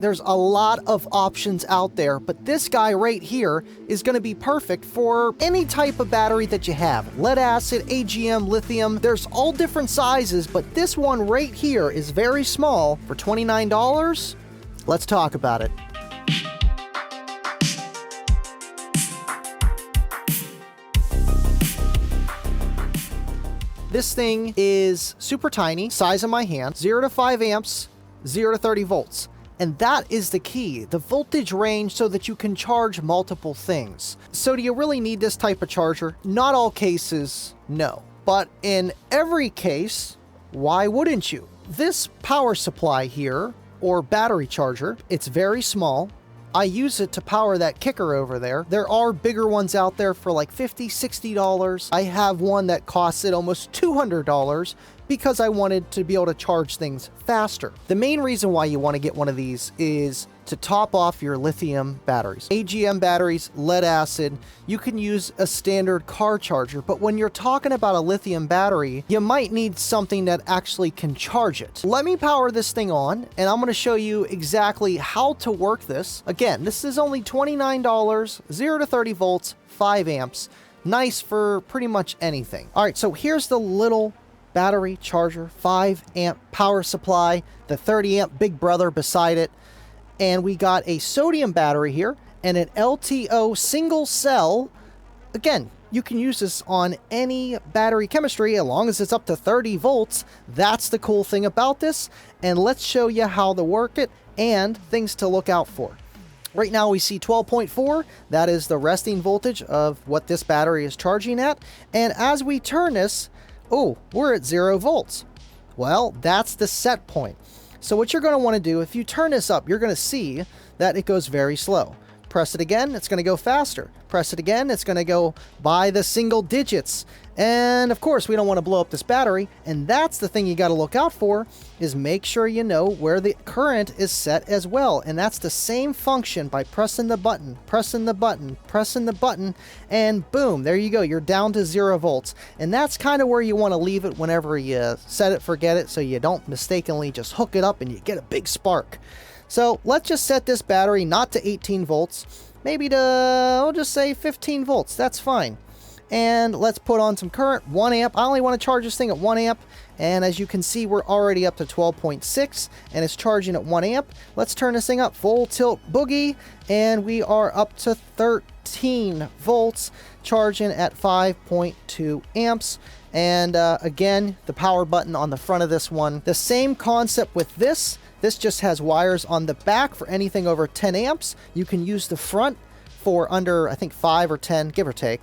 There's a lot of options out there, but this guy right here is going to be perfect for any type of battery that you have. Lead acid, AGM, lithium, there's all different sizes, but this one right here is very small for $29. Let's talk about it. This thing is super tiny, size of my hand, 0 to 5 amps, 0 to 30 volts. And that is the key, the voltage range so that you can charge multiple things. So do you really need this type of charger? Not all cases, no. But in every case, why wouldn't you? This power supply here, or battery charger, it's very small. I use it to power that kicker over there. There are bigger ones out there for like $50, $60. I have one that costs it almost $200 because I wanted to be able to charge things faster. The main reason why you want to get one of these is to top off your lithium batteries. AGM batteries, lead acid, you can use a standard car charger, but when you're talking about a lithium battery, you might need something that actually can charge it. Let me power this thing on, and I'm going to show you exactly how to work this. Again, this is only $29, 0 to 30 volts, 5 amps. Nice for pretty much anything. All right, so here's the little battery charger, 5 amp power supply, the 30 amp big brother beside it. And we got a sodium battery here and an LTO single cell. Again, you can use this on any battery chemistry as long as it's up to 30 volts. That's the cool thing about this. And let's show you how to work it and things to look out for. Right now we see 12.4. That is the resting voltage of what this battery is charging at. And as we turn this, oh, we're at 0 volts. Well, that's the set point. So what you're going to want to do, if you turn this up, you're going to see that it goes very slow. Press it again, it's going to go faster. Press it again, it's going to go by the single digits. And of course, we don't want to blow up this battery. And that's the thing you got to look out for, is make sure you know where the current is set as well. And that's the same function by pressing the button, pressing the button, pressing the button, and boom, there you go. You're down to 0 volts. And that's kind of where you want to leave it whenever you set it, forget it, so you don't mistakenly just hook it up and you get a big spark. So let's just set this battery not to 18 volts, maybe to, I'll just say 15 volts. That's fine. And let's put on some current, 1 amp. I only want to charge this thing at 1 amp. And as you can see, we're already up to 12.6 and it's charging at 1 amp. Let's turn this thing up full tilt boogie. And we are up to 13 volts, charging at 5.2 amps. And again, the power button on the front of this one. The same concept with this. This just has wires on the back for anything over 10 amps. You can use the front for under, I think, 5 or 10, give or take.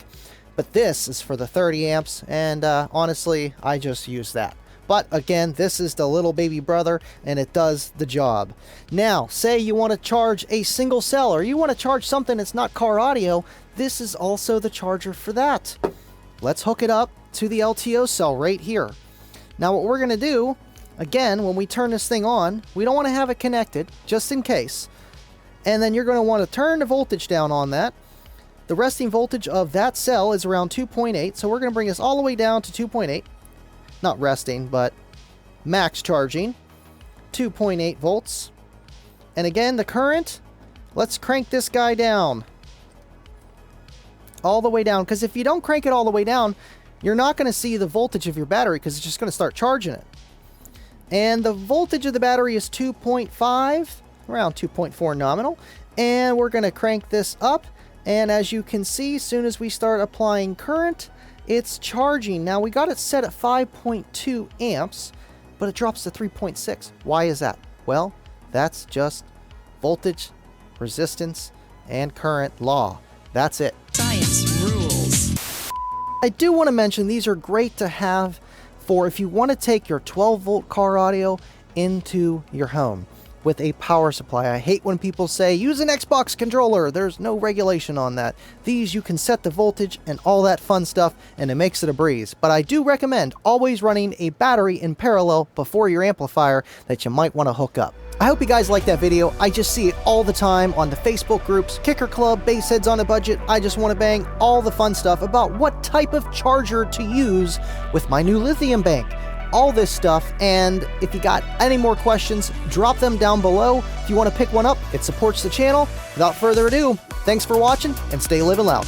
But this is for the 30 amps, and honestly, I just use that. But again, this is the little baby brother, and it does the job. Now, say you want to charge a single cell, or you want to charge something that's not car audio, this is also the charger for that. Let's hook it up to the LTO cell right here. Now, what we're going to do, again, when we turn this thing on, we don't want to have it connected, just in case. And then you're going to want to turn the voltage down on that. The resting voltage of that cell is around 2.8, so we're going to bring this all the way down to 2.8. Not resting, but max charging. 2.8 volts. And again, the current, let's crank this guy down. All the way down, because if you don't crank it all the way down, you're not going to see the voltage of your battery because it's just going to start charging it. And the voltage of the battery is 2.5, around 2.4 nominal. And we're going to crank this up. And as you can see, as soon as we start applying current, it's charging. Now, we got it set at 5.2 amps, but it drops to 3.6. Why is that? Well, that's just voltage, resistance, and current law. That's it. Science rules. I do want to mention these are great to have for if you want to take your 12-volt car audio into your home with a power supply. I hate when people say, use an Xbox controller. There's no regulation on that. These, you can set the voltage and all that fun stuff, and it makes it a breeze. But I do recommend always running a battery in parallel before your amplifier that you might want to hook up. I hope you guys liked that video. I just see it all the time on the Facebook groups, Kicker Club, Bassheads on a Budget, I Just Want to Bang, all the fun stuff about what type of charger to use with my new lithium bank. all this stuff. And if you got any more questions, drop them down below. If you want to pick one up, it supports the channel. Without further ado, thanks for watching and stay living loud.